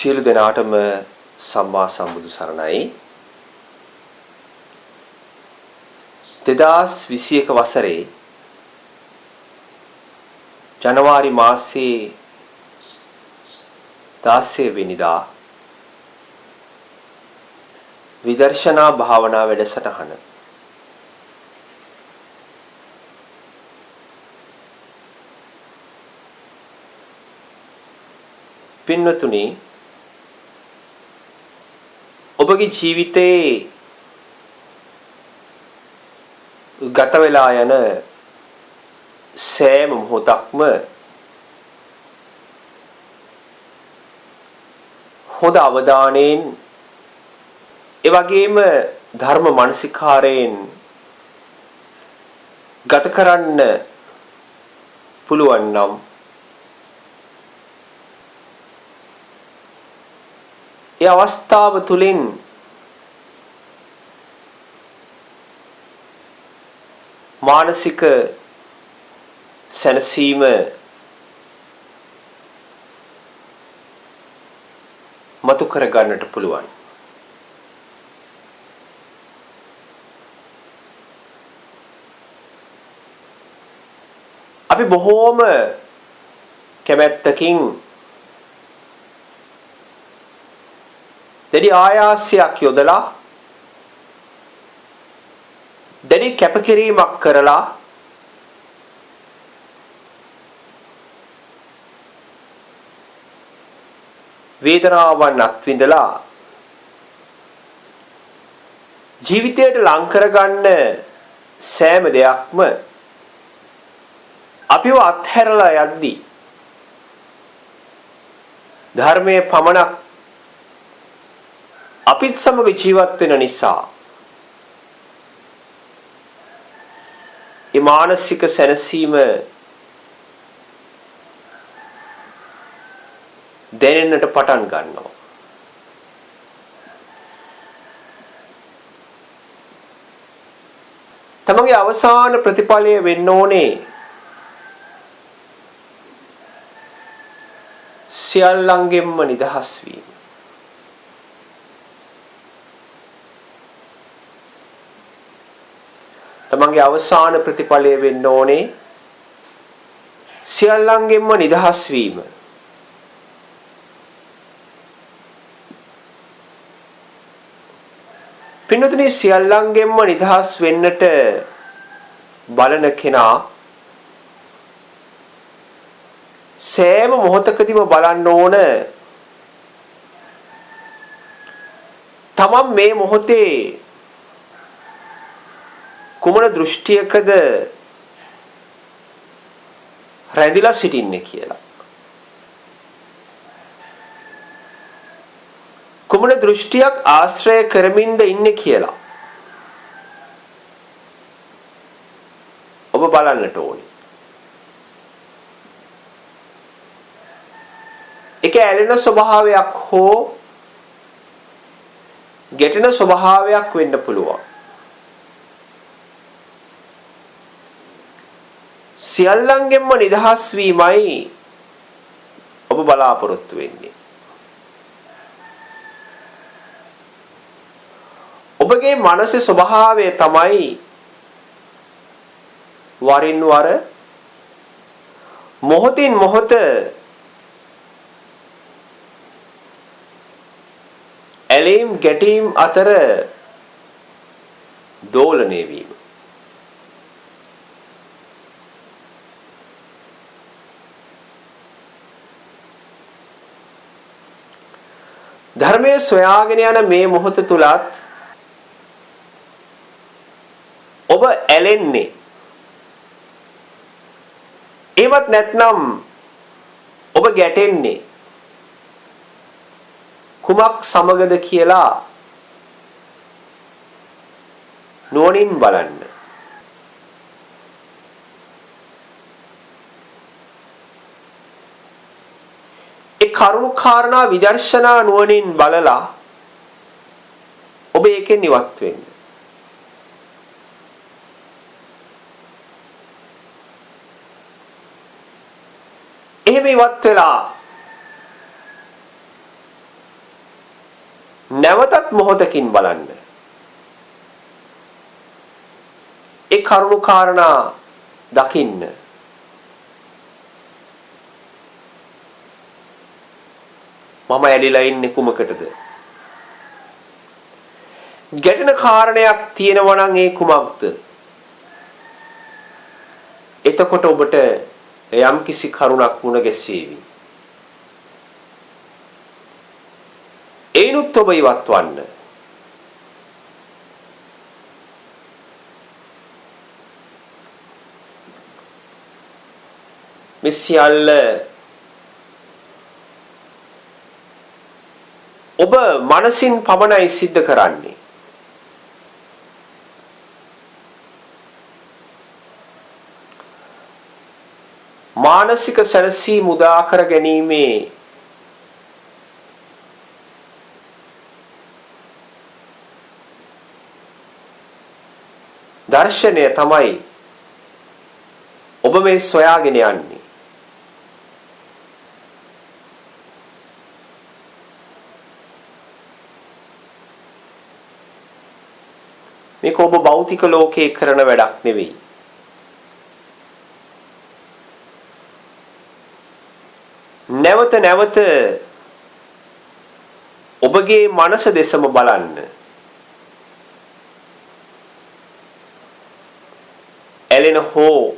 සියලු දෙනාටම සම්මා සම්බුදු සරණයි. 2021 වසරේ ජනවාරි මාසයේ 16 වෙනිදා විදර්ශනා භාවනා වැඩසටහන පින්වතුනි, ඔබගේ ජීවිතේ ගත වෙලා යන සෑම මොහොතක්ම හොඳ අවධානයෙන් ඒ වගේම ධර්ම මානසිකාරයෙන් ගත කරන්න පුළුවන් නම් ඒ අවස්ථාව තුළින් මානසික සැනසීම මතු කර ගන්නට පුළුවන්. අපි බොහෝම කැමැත්තකින් දැඩි ආයාසයක් යොදලා දැඩි කැපකිරීමක් කරලා වේදනාවන් අත්විඳලා ජීවිතයට ලං කරගන්න සෑම දෙයක්ම අපිව අත්හැරලා යද්දී ධර්මයේ පමණක් අපිත් සමග ජීවත් වෙන නිසා ඒ මානසික සැනසීම දැනෙන්නට පටන් ගන්නවා. තමන්ගේ අවසාන ප්‍රතිඵලය වෙන්න ඕනේ සියල්ලංගෙන්ම නිදහස් වීම. තමන්ගේ අවසාන ප්‍රතිඵලය වෙන්න ඕනේ සියල්ලංගෙන්ම නිදහස් වීම. පින්වතුනි, සියල්ලංගෙන්ම නිදහස් වෙන්නට බලන කෙනා සෑම මොහොතකදීම බලන්න ඕන තමන් මේ මොහොතේ කුමන දෘෂ්ටියකද රැඳිලා සිටින්නේ කියලා. කුමන දෘෂ්ටියක් ආශ්‍රය කරමින්ද ඉන්නේ කියලා ඔබ බලන්නට ඕනේ. ඒක ඇලෙන ස්වභාවයක් හෝ ගැටෙන ස්වභාවයක් වෙන්න පුළුවන්. සියල්ලංගෙන්ම නිදහස් වීමයි ඔබ බලාපොරොත්තු වෙන්නේ. ඔබගේ මනසේ ස්වභාවය තමයි වරින් වර මොහොතින් මොහොත ඇලීම් ගැටීම් අතර දෝලණය වීම. ධර්මයේ සොයාගෙන යන මේ මොහොත තුලත් ඔබ ඇලෙන්නේ, එහෙමත් නැත්නම් ඔබ ගැටෙන්නේ කුමක් සමගද කියලා නුවණින් බලන්න. ඒ කරුණු කාරණා විදර්ශනා නුවණින් බලලා ඔබ ඒකෙන් ඉවත් වෙන්න. එහෙම ඉවත් වෙලා නැවතත් මොහොතකින් බලන්න. ඒ කරුණු කාරණා දකින්න. මම ඇලිලා ඉන්නේ කුමකටද? ගැටෙන කාරණයක් තියෙනවා නම් ඒ කුමක්ද? එතකොට ඔබට යම් කිසි කරුණක් මුණ ගැසීවි. ඒනුත් ඔබ ඉවත් වන්න. මේ සියල්ල ඔබ මනසින් පමණයි සිද්ධ කරන්නේ. මානසික සැනසීම උදා කර ගැනීමේ දර්ශනය තමයි ඔබ මේ සොයාගෙන යන්නේ. මේක ඔබ භෞතික ලෝකයේ කරන වැඩක් නෙවෙයි. නැවත නැවත ඔබගේ මනස දෙසම බලන්න. ඇලෙන හෝ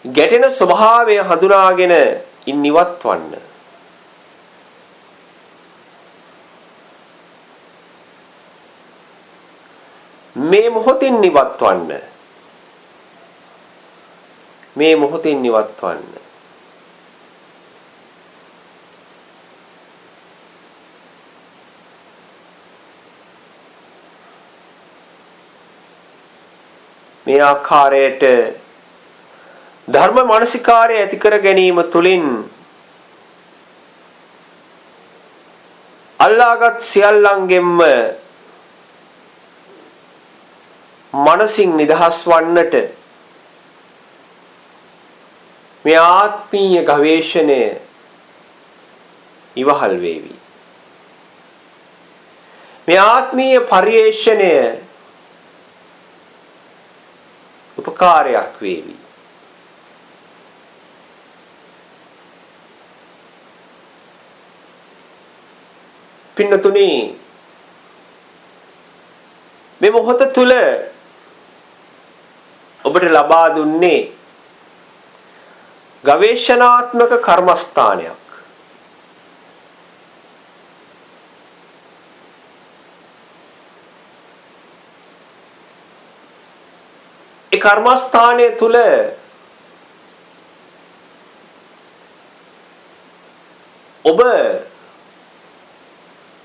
ගැටෙන ස්වභාවය හඳුනාගෙන ඉවත් වන්න. මේ මොහොතින් ඉවත් වන්න. මේ මොහොතින් ඉවත් වන්න. මේ ආකාරයට ධර්ම මානසිකාරය ඇති කර ගැනීම තුළින් අල්ලාගත් සියල්ලංගෙන්ම මනසින් නිදහස් වන්නට මේ ආත්මීය ගවේෂණය ඉවහල් වේවි. මේ ආත්මීය පරිේෂණය උපකාරයක් වේවි. පින්නතුනි, මේ මොහොත තුල ඔබට ලබා දුන්නේ ගවේෂණාත්මක කර්මස්ථානයක්. ඒ කර්මස්ථානය තුල ඔබ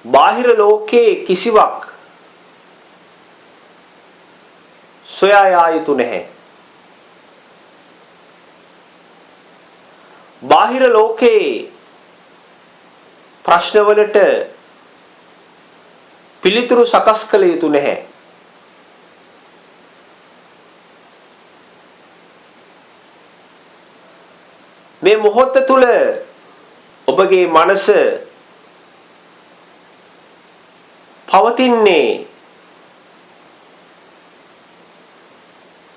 බාහිර ලෝකයේ කිසිවක් සොයා යා යුතු නැහැ. බාහිර ලෝකයේ ප්‍රශ්නවලට පිළිතුරු සකස් කළ යුතු නැහැ. මේ මොහොත තුල ඔබගේ මනස පවතින්නේ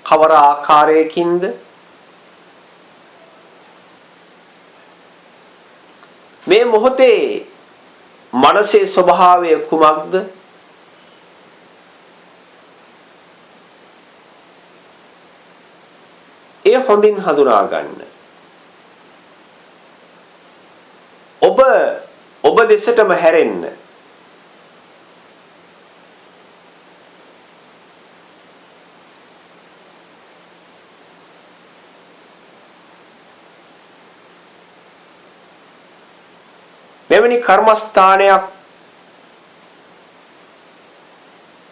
කවර ආකාරයකින්ද? මේ මොහොතේ මනසේ ස්වභාවය කුමක්ද? එය හොඳින් හඳුනා ගන්න. ඔබ දෙසටම හැරෙන්න. මෙවැනි කර්මස්ථානයක්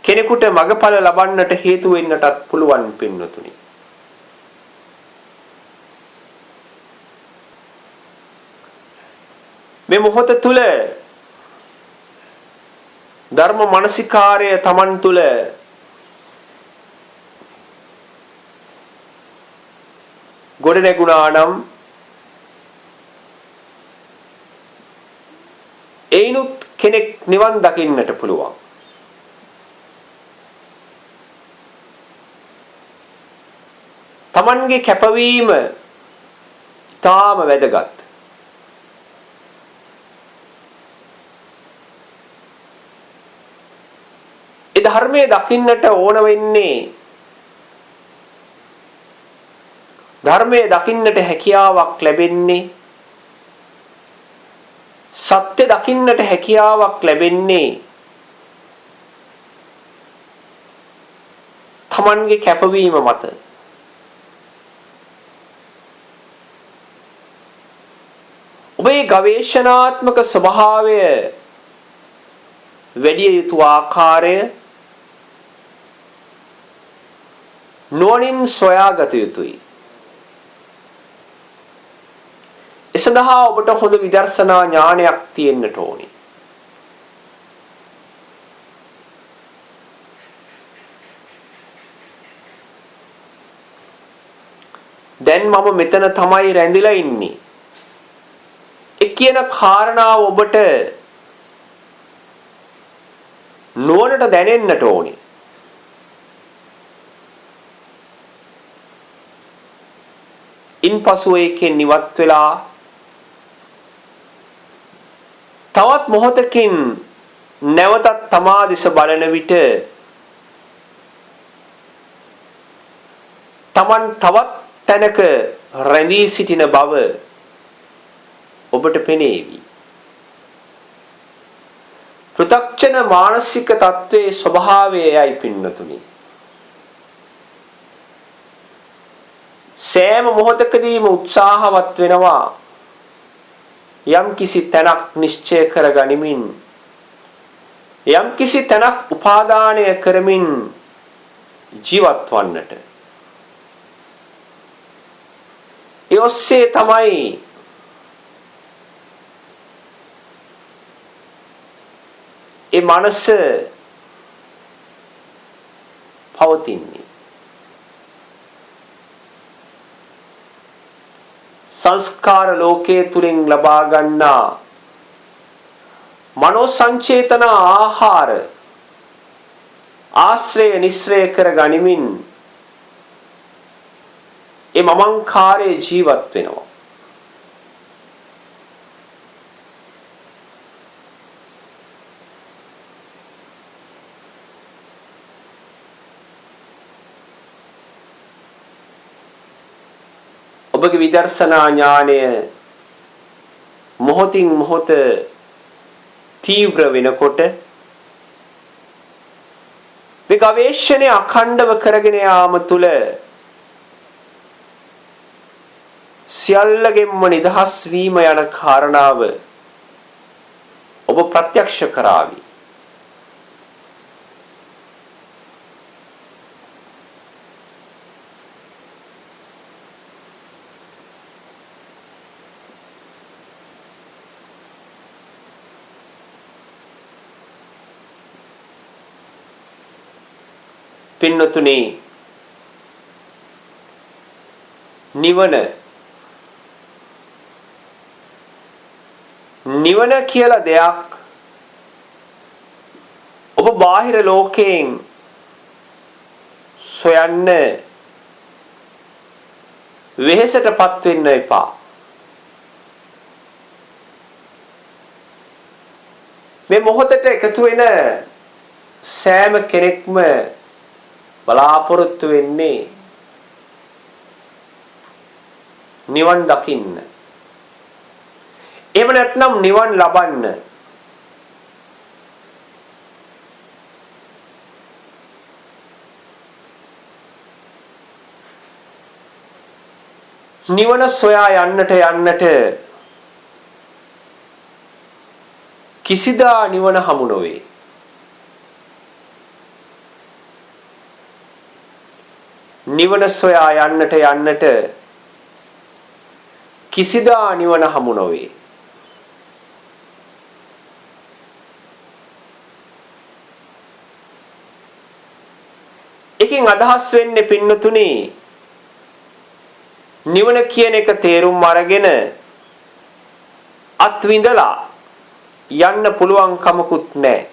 කෙනෙකුට මගඵල ලබන්නට හේතු වෙන්නටත් පුළුවන් පින්නතුනි. මේ මොහොත තුල ධර්ම මානසිකාර්ය තමන් තුල ගොඩ නැගුණා නම් ඒනුත් කෙනෙක් නිවන් දකින්නට පුළුවන්. තමන්ගේ කැපවීම ඊටාම වැදගත්. ඒ ධර්මයේ දකින්නට ඕන වෙන්නේ ධර්මයේ දකින්නට හැකියාවක් ලැබෙන්නේ සත්‍ය දකින්නට හැකියාවක් ලැබෙන්නේ තමන්ගේ කැපවීම මත. ඔබේ ගවේෂණාත්මක ස්වභාවය වැඩි යුතු ආකාරය නුවණින් සොයාගත යුතුයි. ඒ සඳහා ඔබට හොඳ විදර්ශනා ඥානයක් තියෙන්නට ඕනි. දැන් මම මෙතන තමයි රැඳිලා ඉන්නේ. ඒ කියන කාරණාව ඔබට නුවණට දැනෙන්නට ඕනි. ඉන්පසු ඒකෙන් ඉවත් වෙලා තවත් මොහොතකින් නැවතත් තමා දිස බලන විට තමන් තවත් තැනක රැඳී සිටින බව ඔබට පෙනේවි. පෘථග්ජන මානසික තත්වයේ ස්වභාවයයි පින්නතුනි. සෑම මොහොතකදීම උත්සාහවත් වෙනවා යම් කිසි තැනක් නිශ්චය කර ගනිමින් යම් කිසි තැනක් උපාදානය කරමින් ජීවත් වන්නට. ඒ ඔස්සේ තමයි ඒ මනස පවතින්නේ. සංස්කාර ලෝකයේ තුලින් ලබා ගන්නා මනෝ සංචේතන ආහාර ආශ්‍රය නිස්සය කර ගනිමින් ඒ මමංකාරයේ ජීවත් වෙනවා. ඔබගේ විදර්ශනා ඥානය මොහොතින් මොහොත තීව්‍ර වෙනකොට මේ ගවේෂණය අඛණ්ඩව කරගෙන යාම තුළ සියල්ලගෙන්ම නිදහස් වීම යන කාරණාව ඔබ ප්‍රත්‍යක්ෂ කරાવી. පින්නතුනි, නිවන කියලා දෙයක් ඔබ බාහිර ලෝකයෙන් සොයන්න වෙහෙසටපත් වෙන්න එපා. මේ මොහොතට එකතු වෙන සෑම කෙනෙක්ම බලාපොරොත්තු වෙන්නේ නිවන් දකින්න. එහෙම නැත්නම් නිවන් ලබන්න. නිවන සොයා යන්නට කිසිදා නිවන හමු නොවේ. නිවන සොයා යන්නට කිසිදා නිවන හමු නොවේ. එකකින් අදහස් වෙන්නේ පින්නතුනි, නිවන කියන එක තේරුම් අරගෙන අත්විඳලා යන්න පුළුවන් කමකුත් නැහැ.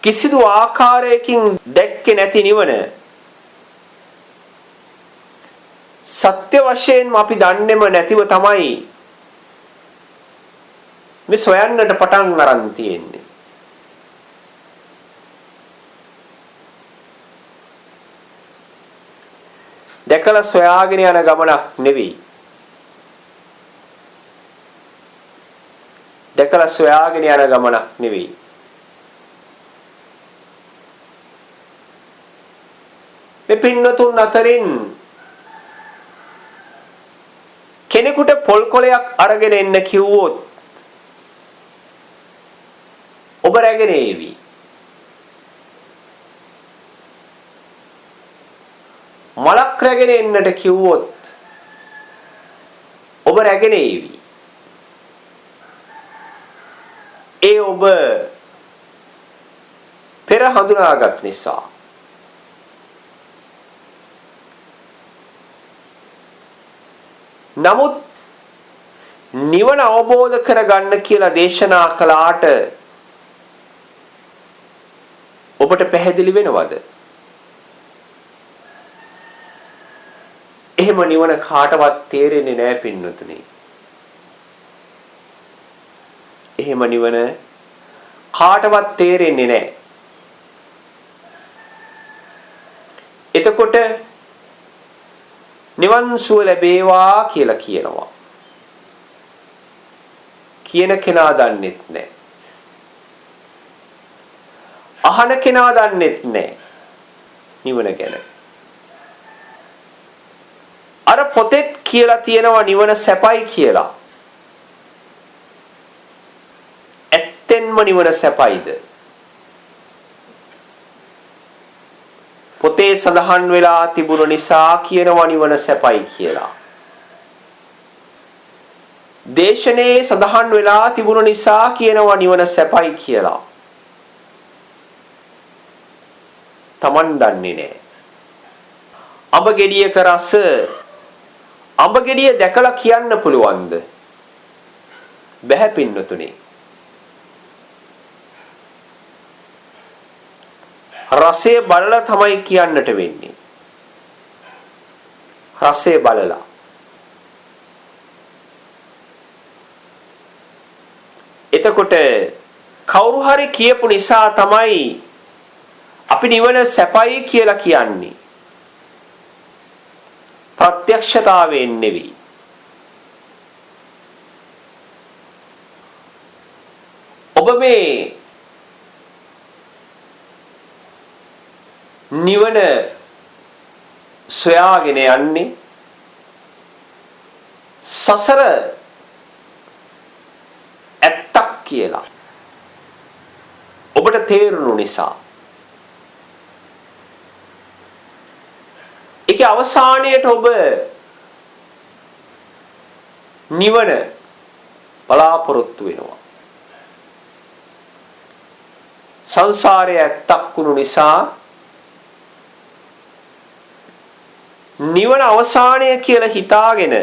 කිසිදු ආකාරයකින් දැක්කේ නැති නිවන සත්‍ය වශයෙන්ම අපි දන්නේම නැතිව තමයි මේ සොයන්නට පටන් අරන් තියෙන්නේ. දැකලා සොයාගෙන යන ගමනක් නෙවෙයි. දැකලා සොයාගෙන යන ගමනක් නෙවෙයි. මේ පින්නතුන් අතරින් කෙනෙකුට පොල් කොලයක් අරගෙන එන්න කිව්වොත් ඔබ රැගෙන ඒවි. මලක් රැගෙන එන්නට කිව්වොත් ඔබ රැගෙන ඒවි. ඒ ඔබ පෙර හඳුනාගත් නිසා. නමුත් නිවන අවබෝධ කරගන්න කියලා දේශනා කළාට ඔබට පැහැදිලි වෙනවද? එහෙම නිවන කාටවත් තේරෙන්නේ නැහැ පින්නතුනි. එහෙම නිවන කාටවත් තේරෙන්නේ නැහැ. එතකොට නිවන් සුව ලැබේවා කියලා කියනවා. කියන කෙනා දන්නෙත් නැහැ. අහන කෙනා දන්නෙත් නැහැ නිවන ගැන. අර පොතෙත් කියලා තියෙනවා නිවන සැපයි කියලා. ඇත්තෙන්ම නිවන සැපයිද? පොතේ සඳහන් වෙලා තිබුණු නිසා කියනවා නිවන සැපයි කියලා. දේශනේ සඳහන් වෙලා තිබුණු නිසා කියනවා නිවන සැපයි කියලා. Taman දන්නේ නැහැ. අඹ ගෙඩියක රස අඹ ගෙඩිය දැකලා කියන්න පුළුවන්ද? බැහැ පින්නතුනේ. රසය බලලා තමයි කියන්නට වෙන්නේ. රසය බලලා. එතකොට කවුරු හරි කියපු නිසා තමයි අපි නිවන සැපයි කියලා කියන්නේ. ප්‍රත්‍යක්ෂතාවයෙන් නෙවෙයි. ඔබ මේ නිවන සොයාගෙන යන්නේ සසර ඇත්තක් කියලා ඔබට තේරුණු නිසා. ඒකේ අවසානයේට ඔබ නිවන බලාපොරොත්තු වෙනවා. සංසාරය ඇත්තක් වුණු නිසා නිවන අවසානය කියලා හිතාගෙන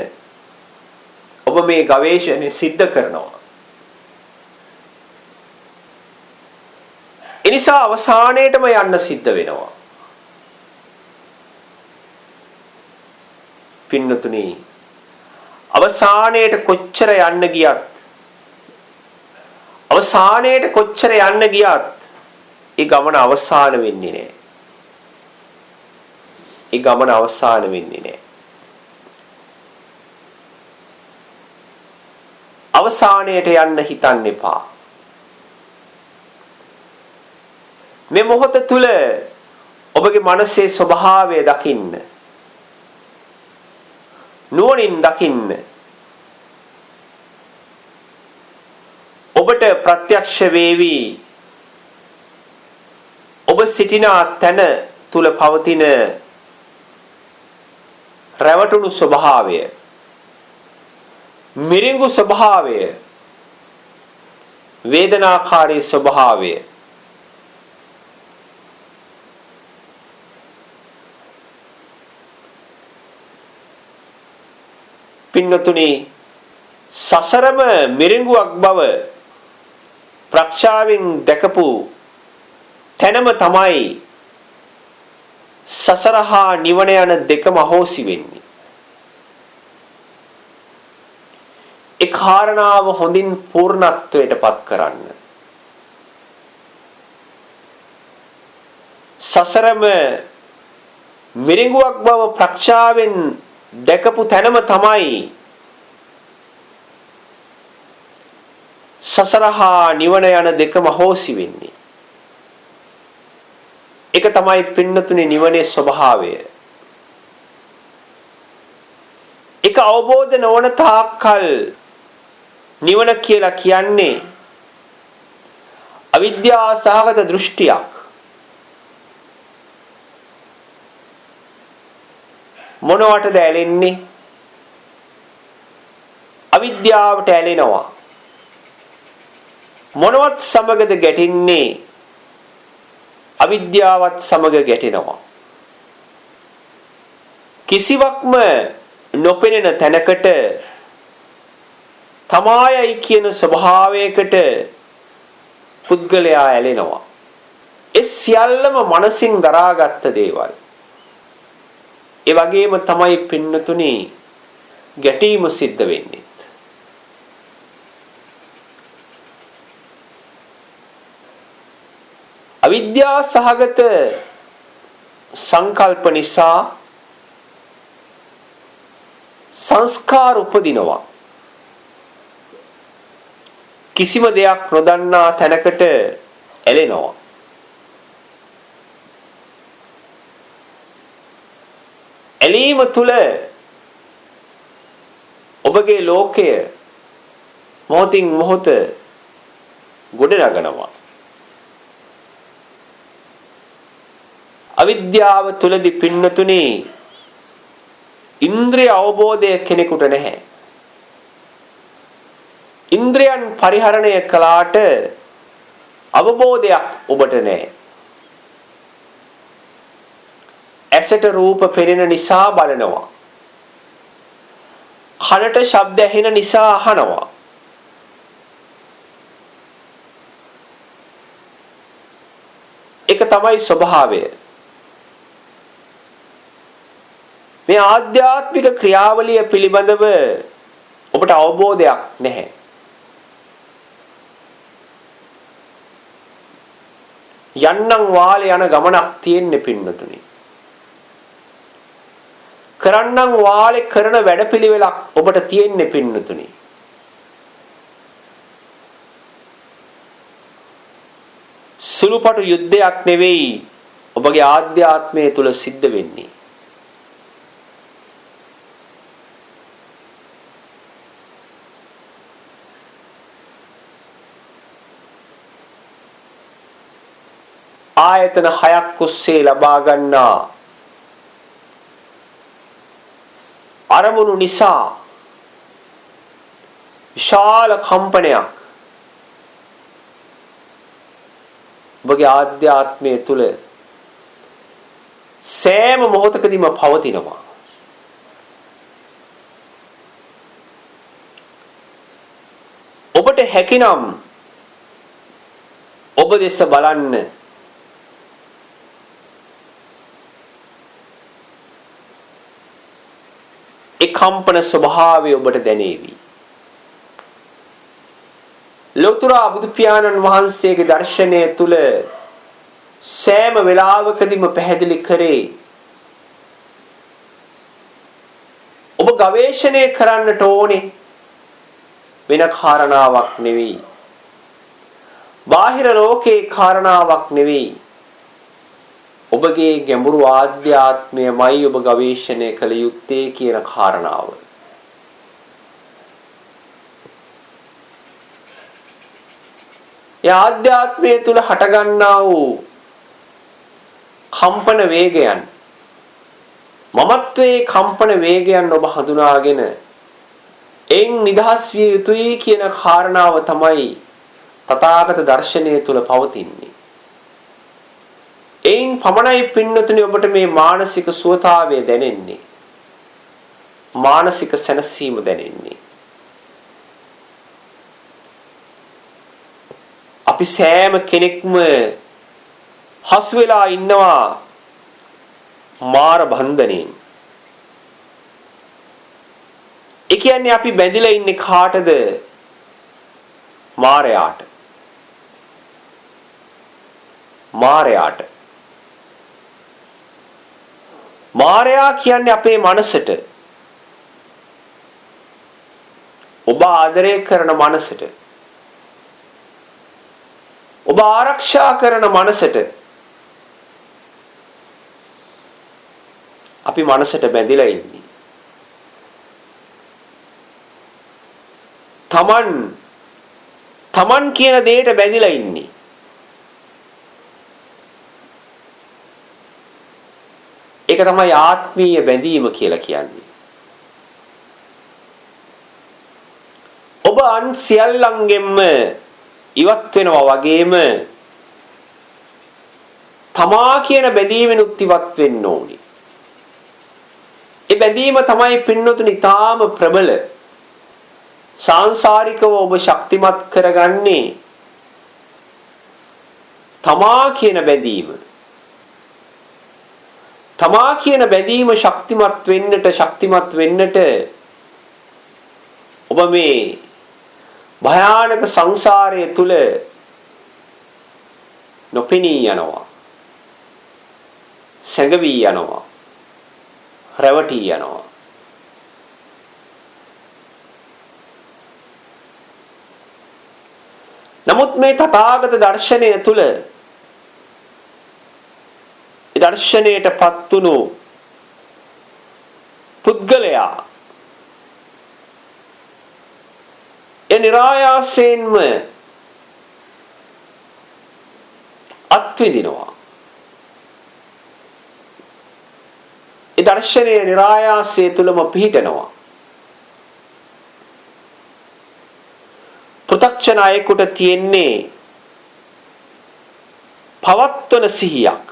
ඔබ මේ ගවේෂණය සිද්ධ කරනවා. එනිසා අවසානයේටම යන්න සිද්ධ වෙනවා. පින්නතුනි, අවසානයේට කොච්චර යන්න ගියත් ඒ ගමන අවසාන වෙන්නේ නැහැ. ඒ ගමන අවසාන වෙන්නේ නැහැ. අවසානයට යන්න හිතන්න එපා. මේ මොහොත තුල ඔබගේ මනසේ ස්වභාවය දකින්න. නුවණින් දකින්න. ඔබට ප්‍රත්‍යක්ෂ වේවි ඔබ සිටින තැන තුල පවතින රැවටුණු ස්වභාවය, මිරිඟු ස්වභාවය, වේදනාකාරී ස්වභාවය, පින්නතුනි සසරම මිරිඟුවක් බව ප්‍රඥාවෙන් දැකපු තැනම තමයි සසර හා නිවන යන දෙකම අහෝසි වෙන්නේ. ඒ කාරණාව හොඳින් පූර්ණත්වයට පත් කරන්න. සසරම මිරිඟුවක් බව ප්‍රඥාවෙන් දැකපු තැනම තමයි සසර හා නිවන යන දෙකම අහෝසි වෙන්නේ. ඒක තමයි පින්නතුනේ නිවනේ ස්වභාවය. ඒක අවබෝධ නොවන තාක්කල් නිවන කියලා කියන්නේ අවිද්‍යා සහගත දෘෂ්ටියක්. මොනවටද ඇලෙන්නේ? අවිද්‍යාවට ඇලෙනවා. මොනවත් සමගද ගැටෙන්නේ? අවිද්‍යාවත් සමග ගැටෙනවා. කිසිවක්ම නොපෙනෙන තැනකට තමායයි කියන ස්වභාවයකට පුද්ගලයා ඇලෙනවා. ඒ සියල්ලම මනසින් දරාගත්ත දේවල්. ඒ වගේම තමයි පින්නතුනි ගැටීම සිද්ධ වෙන්නේ. අවිද්‍යා සහගත සංකල්ප නිසා සංස්කාර උපදිනවා. කිසිම දෙයක් නොදන්නා තැනකට ඇලෙනවා. ඇලීම තුල ඔබගේ ලෝකය මොහොතින් මොහොත ගොඩනගනවා. අවිද්‍යාව තුලදී පින්නතුනි ඉන්ද්‍රිය අවබෝධය කෙනෙකුට නැහැ. ඉන්ද්‍රයන් පරිහරණය කළාට අවබෝධයක් ඔබට නැහැ. ඇසට රූප පෙනෙන නිසා බලනවා. කනට ශබ්ද ඇහෙන නිසා අහනවා. ඒක තමයි ස්වභාවය. මේ ආධ්‍යාත්මික ක්‍රියාවලිය පිළිබඳව ඔබට අවබෝධයක් නැහැ. යන්නම් වාලේ යන ගමනක් තියෙන්නේ පින්නතුනි. කරන්නම් වාලේ කරන වැඩපිළිවෙලක් ඔබට තියෙන්නේ පින්නතුනි. සුළුපටු යුද්ධයක් නෙවෙයි ඔබගේ ආධ්‍යාත්මය තුල සිද්ධ වෙන්නේ. ආයතන 6ක් ඔස්සේ ලබා ගන්නා අරමුණු නිසා විශාල කම්පනයක් ඔබගේ ආධ්‍යාත්මය තුල සෑම මොහොතකදීම පවතිනවා. ඔබට හැකිනම් ඔබ දෙස බලන්න. ඒ කම්පන ස්වභාවය ඔබට දැනේවි. ලෝතර බුදු පියාණන් වහන්සේගේ දර්ශනය තුල සෑම වෙලාවකදීම පැහැදිලි කරේ ඔබ ගවේෂණය කරන්නට ඕනේ වෙන කාරණාවක් නෙවෙයි. බාහිර ලෝකේ කාරණාවක් නෙවෙයි. ඔබගේ ගැඹුරු ආධ්‍යාත්මයමයි ඔබ ගවේෂණය කළ යුත්තේ කියන කාරණාව. ඒ ආධ්‍යාත්මය තුල හටගන්නා වූ කම්පන වේගයන් මමත්වයේ කම්පන වේගයන් ඔබ හඳුනාගෙන එයින් නිදහස් විය යුතුයි කියන කාරණාව තමයි තථාගත දර්ශනය තුල පවතින්නේ. එයින් පමණයි පින්නතුනි ඔබට මේ මානසික සුවතාවය දැනෙන්නේ. මානසික සැනසීම දැනෙන්නේ. අපි සෑම කෙනෙක්ම හසු වෙලා ඉන්නවා මාර බන්ධනෙන්. ඒ කියන්නේ අපි බැඳිලා ඉන්නේ කාටද? මාරයාට. මාරයාට. මාරයා කියන්නේ අපේ මනසට. ඔබ ආදරය කරන මනසට. ඔබ ආරක්ෂා කරන මනසට. අපි මනසට බැඳිලා ඉන්නේ. තමන් කියන දෙයට බැඳිලා ඉන්නේ. ඒක තමයි ආත්මීය බැඳීම කියලා කියන්නේ. ඔබ අන් සියල්ලංගෙන්ම ඉවත් වෙනවා වගේම තමා කියන බැඳීමෙනුත් ඉවත් වෙන්න ඕනි. ඒ බැඳීම තමයි පින්නතුනි තාම ප්‍රබල. සාංශාරිකව ඔබ ශක්තිමත් කරගන්නේ තමා කියන බැඳීම. තමා කියන බැඳීම ශක්තිමත් වෙන්නට ඔබ මේ භයානක සංසාරයේ තුල නොපෙනී යනවා. සැඟවී යනවා. රැවටී යනවා. නමුත් මේ තථාගත දර්ශනය තුල දර්ශනයටපත් වුණු පුද්ගලයා නිරායාසයෙන්ම අත්විඳිනවා. ඒ දර්ශනය නිරායාසය තුලම පිහිටනවා. පෘථග්ජන අයෙකුට තියෙන්නේ පවත්වන සිහියක්.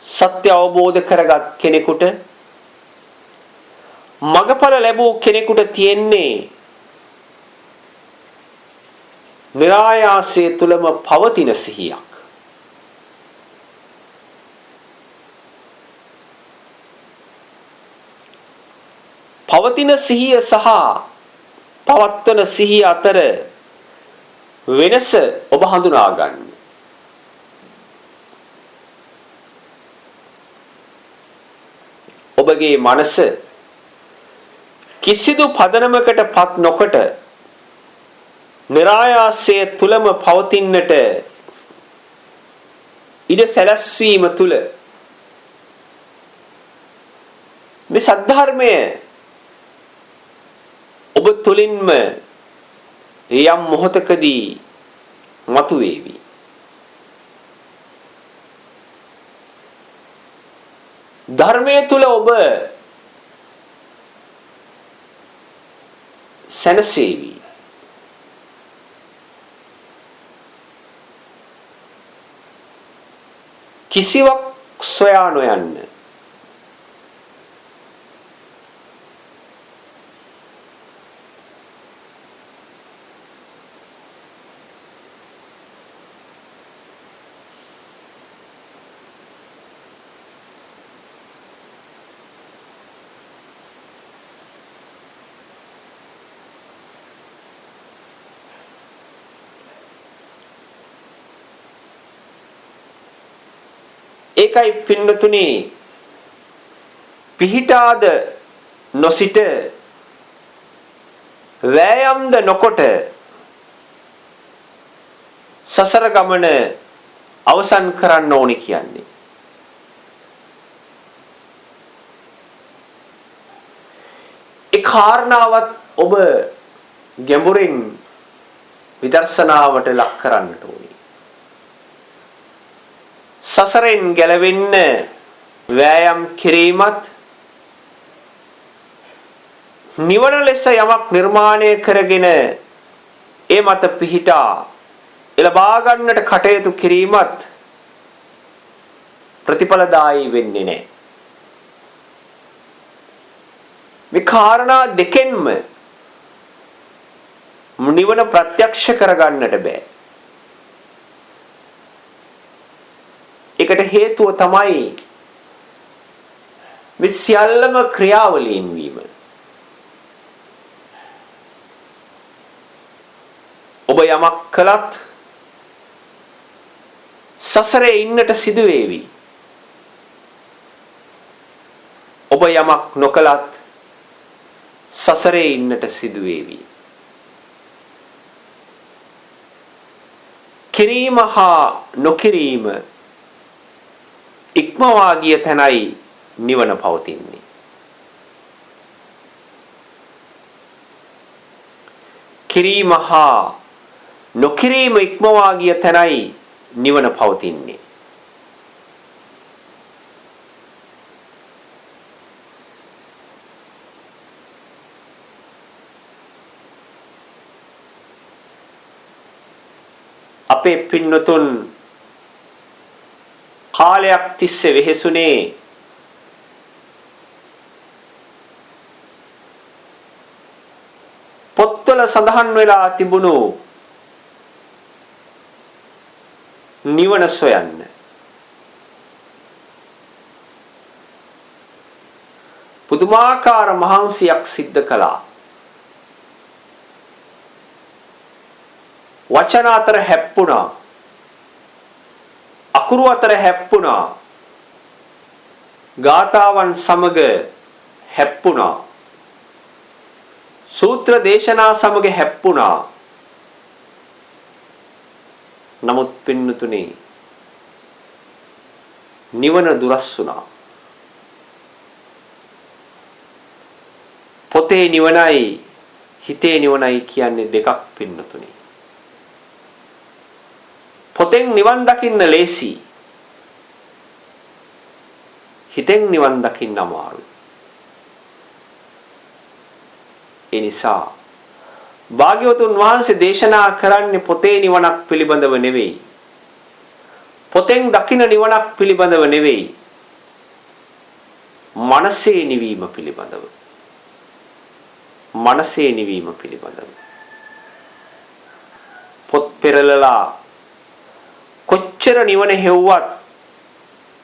සත්‍ය අවබෝධ කරගත් කෙනෙකුට මගඵල ලැබූ කෙනෙකුට තියෙන්නේ නිරායාසය තුලම පවතින සිහියක්. පවතින සිහිය සහ පවත්වන සිහිය අතර වෙනස ඔබ හඳුනා ගන්න. ඔබගේ මනස කිසිදු පදනමකටපත් නොකොට නිරායාසයේ තුලම පවතින්නට ඉඩ සැලැස්වීම තුල මේ සද්ධර්මය ඔබ තුලින්ම යම් මොහොතකදී මතුවේවි. ධර්මයේ තුල ඔබ සැනසෙවි. කිසිවක් සොයා නොයන්න. ඒකයි පින්නතුනි පිහිටාද නොසිට වෑයම්ද නොකොට සසර ගමන අවසන් කරන්න ඕනි කියන්නේ. ඒ කාරණාවත් ඔබ ගැඹුරින් විදර්ශනාවට ලක් කරන්නට ඕනි. සසරෙන් ගැලවෙන්න වෑයම් කිරීමත් නිවන ලෙස යමක් නිර්මාණය කරගෙන ඒ මත පිහිටා එළබා ගන්නට කටයුතු කිරීමත් ප්‍රතිඵලදායී වෙන්නේ නැහැ. මේ කාරණා දෙකෙන්ම නිවන ප්‍රත්‍යක්ෂ කරගන්නට බෑ. ඒකට හේතුව තමයි මේ සියල්ලම ක්‍රියාවලියෙන් වීම. ඔබ යමක් කළත් සසරේ ඉන්නට සිදු වේවි. ඔබ යමක් නොකළත් සසරේ ඉන්නට සිදු වේවි. කිරීම හා නොකිරීම ඉක්මවා ගිය තැනයි නිවන පවතින්නේ. කිරීම හා නොකිරීම ඉක්මවා ගිය තැනයි නිවන පවතින්නේ. අපේ පින්නතුන් කාලයක් තිස්සේ වෙහෙසුනේ පොත්වල සඳහන් වෙලා තිබුණු නිවන සොයන්න. පුදුමාකාර මහන්සියක් සිද්ධ කළා. වචන අතර හැප්පුණා. අකුරු අතර හැප්පුණා. ගාථාවන් සමග හැප්පුණා. සූත්‍ර දේශනා සමග හැප්පුණා. නමුත් පින්නතුනි නිවන දුරස් වුණා. පොතේ නිවනයි හිතේ නිවනයි කියන්නේ දෙකක් පින්නතුනි. පොතෙන් නිවන් දකින්න ලේසි. හිතෙන් නිවන් දකින්න අමාරුයි. ඒ නිසා භාග්‍යවතුන් වහන්සේ දේශනා කරන්නේ පොතේ නිවනක් පිළිබඳව නෙවෙයි. පොතෙන් දකින නිවනක් පිළිබඳව නෙවෙයි. මනසේ නිවීම පිළිබඳව. මනසේ නිවීම පිළිබඳව. පොත් පෙරලලා කොච්චර නිවන හෙව්වත්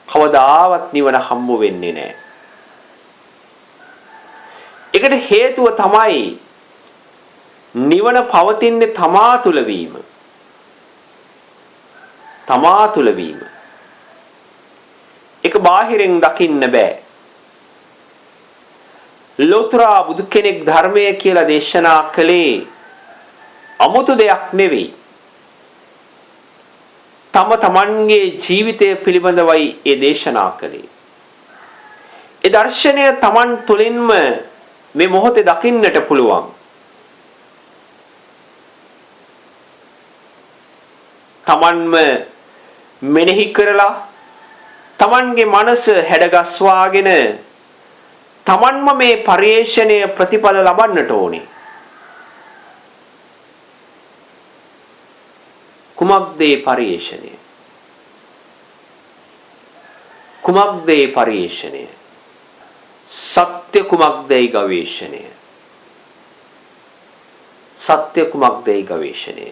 කවදාවත් නිවන හම්බ වෙන්නේ නැහැ. ඒකට හේතුව තමයි නිවන පවතින්නේ තමා තුළ වීම. තමා තුළ වීම. ඒක බාහිරින් දකින්න බෑ. ලෝතර බුදු කෙනෙක් ධර්මය කියලා දේශනා කළේ අමුතු දෙයක් නෙවෙයි. තමන්ගේ ජීවිතය පිළිබඳවයි ඒ දේශනා කළේ. ඒ දර්ශනය තමන් තුළින්ම මේ මොහොතේ දකින්නට පුළුවන්. තමන්ම මෙනෙහි කරලා තමන්ගේ මනස හැඩගස්වාගෙන තමන්ම මේ පරිේශණය ප්‍රතිඵල ලබන්නට ඕනේ. කුමක්දේ පරිේශණය? කුමක්දේ පරිේශණය? සත්‍ය කුමක්දේ ගවේෂණය? සත්‍ය කුමක්දේ ගවේෂණය?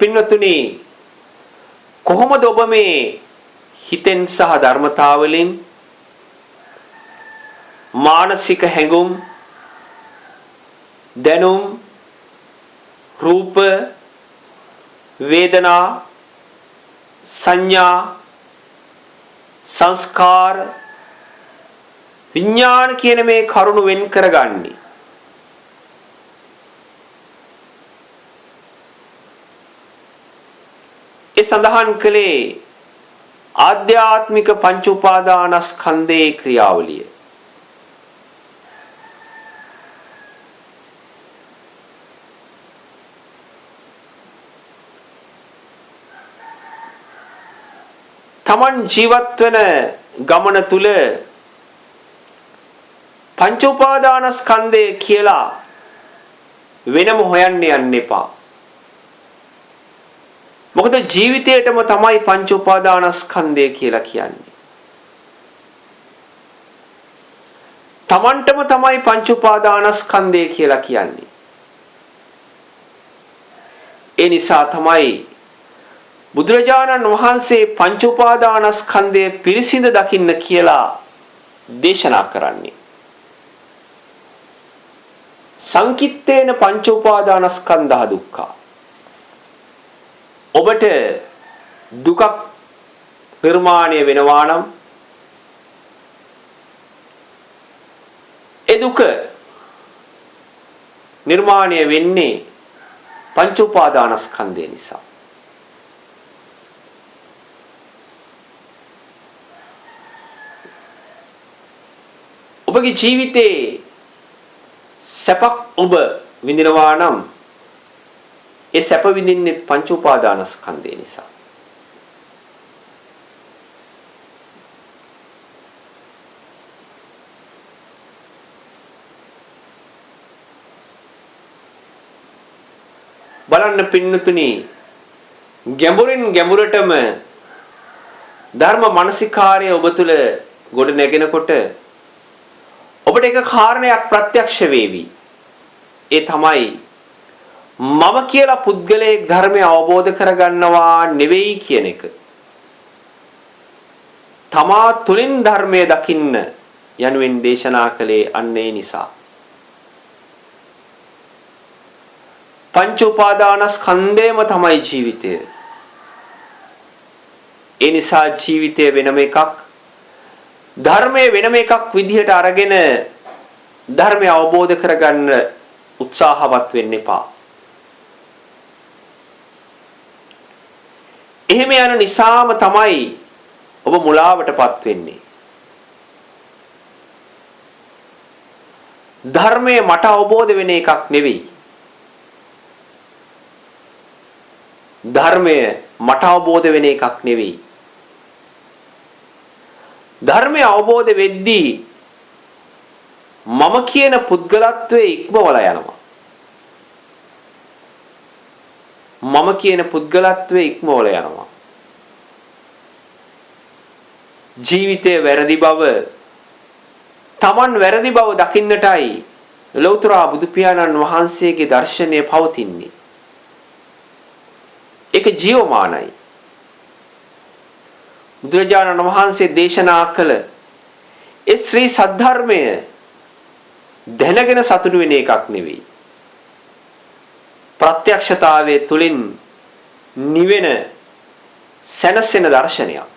පින්නතුනි කොහොමද ඔබ මේ හිතෙන් සහ ධර්මතාවලින් මානසික හැඟුම් දැනුම් රූප වේදනා සංඥා සංස්කාර විඥාන කියන මේ කරුණු වෙන් කරගන්නේ? ඒ සඳහන් කළේ ආධ්‍යාත්මික පංච උපාදානස්කන්ධේ ක්‍රියාවලිය. තමන් ජීවත් වෙන ගමන තුල පංච උපාදානස්කන්ධය කියලා වෙනම හොයන්න යන්න එපා. මොකද ජීවිතේටම තමයි පංච උපාදානස්කන්ධය කියලා කියන්නේ. තමන්ටම තමයි පංච උපාදානස්කන්ධය කියලා කියන්නේ. ඒ නිසා තමයි බුදුරජාණන් වහන්සේ පංච උපාදානස්කන්ධය පිරිසිඳ දකින්න කියලා දේශනා කරන්නේ. සංකිට්ඨේන පංච උපාදානස්කන්ධා දුක්ඛ. ඔබට දුකක් නිර්මාණය වෙනවා නම් ඒ දුක නිර්මාණය වෙන්නේ පංච උපාදානස්කන්ධය නිසා. ඔබගේ ජීවිතේ සැපක් ඔබ විඳිනවා නම් ඒ සැප විඳින්නේ පංච උපාදානස්කන්ධය නිසා. බලන්න පින්නතුනි, ගැඹුරින් ගැඹුරටම ධර්ම මානසිකාර්ය ඔබ තුළ ගොඩ නැගෙනකොට ඔබට එක කාරණයක් ප්‍රත්‍යක්ෂ වේවි. ඒ තමයි මම කියලා පුද්ගලයෙක් ධර්මය අවබෝධ කරගන්නවා නෙවෙයි කියන එක. තමා තුළින් ධර්මය දකින්න යනුවෙන් දේශනා කළේ අන්න ඒ නිසා. පංච උපාදානස්කන්ධයම තමයි ජීවිතය. ඒ නිසා ජීවිතය වෙනම එකක්, ධර්මය වෙනම එකක් විදිහට අරගෙන ධර්මය අවබෝධ කරගන්න උත්සාහවත් වෙන්න එපා. එහෙම යන නිසාම තමයි ඔබ මුලාවටපත් වෙන්නේ. ධර්මය මට අවබෝධ වෙන එකක් නෙවෙයි. ධර්මය මට අවබෝධ වෙන එකක් නෙවෙයි. ධර්මය අවබෝධ වෙද්දී මම කියන පුද්ගලත්වයේ ඉක්මවලා යනවා. මම කියන පුද්ගලත්වයේ ඉක්මවලා යනවා. ජීවිතයේ වැරදි බව, Taman වැරදි බව දකින්නටයි ලෞතර බුදු පියාණන් වහන්සේගේ දර්ශනය පවතින්නේ. ඒක ජීවමානයි. බුදුරජාණන් වහන්සේ දේශනා කළ ඒ ශ්‍රී සද්ධර්මය දැනගෙන සතුටු වෙන එකක් නෙවෙයි. ප්‍රත්‍යක්ෂතාවයේ තුලින් නිවෙන සැනසෙන දර්ශනයක්.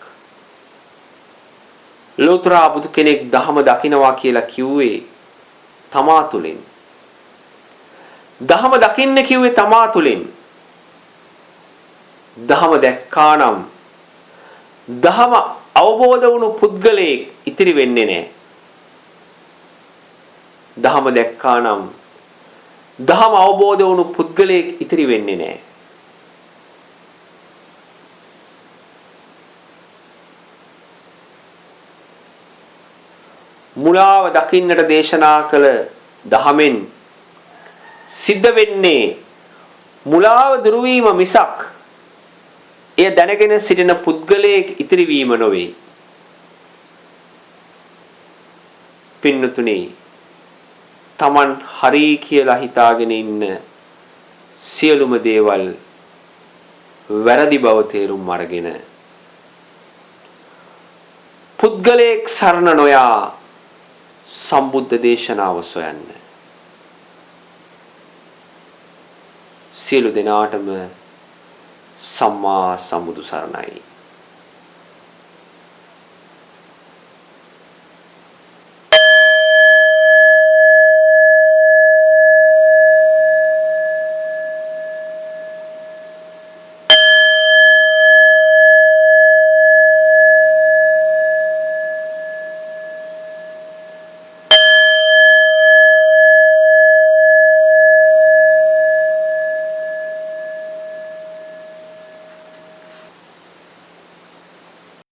ලෝතර බුදු කෙනෙක් ධහම දකින්නවා කියලා කිව්වේ තමා තුලින්. ධහම දකින්න කිව්වේ තමා තුලින්. ධහම දැක්කානම් ධහම අවබෝධ වුණු පුද්ගලයෙක් ඉතිරි වෙන්නේ නැහැ. ධහම දැක්කානම් ධහම අවබෝධ වුණු පුද්ගලයෙක් ඉතිරි වෙන්නේ නැහැ. මුලාව දකින්නට දේශනා කළ දහමෙන් සිද්ධ වෙන්නේ මුලාව දුරු වීම මිසක් එය දැනගෙන සිටින පුද්ගලයෙක් ඉතිරි වීම නොවේ. පින්නතුනි, Taman හරි කියලා හිතාගෙන ඉන්න සියලුම දේවල් වැරදි බව තේරුම් අරගෙන පුද්ගලයෙක් සරණ නොයා සම්බුද්ධ දේශනාව සොයන්න. සියලු දෙනාටම සම්මා සම්බුදු සරණයි.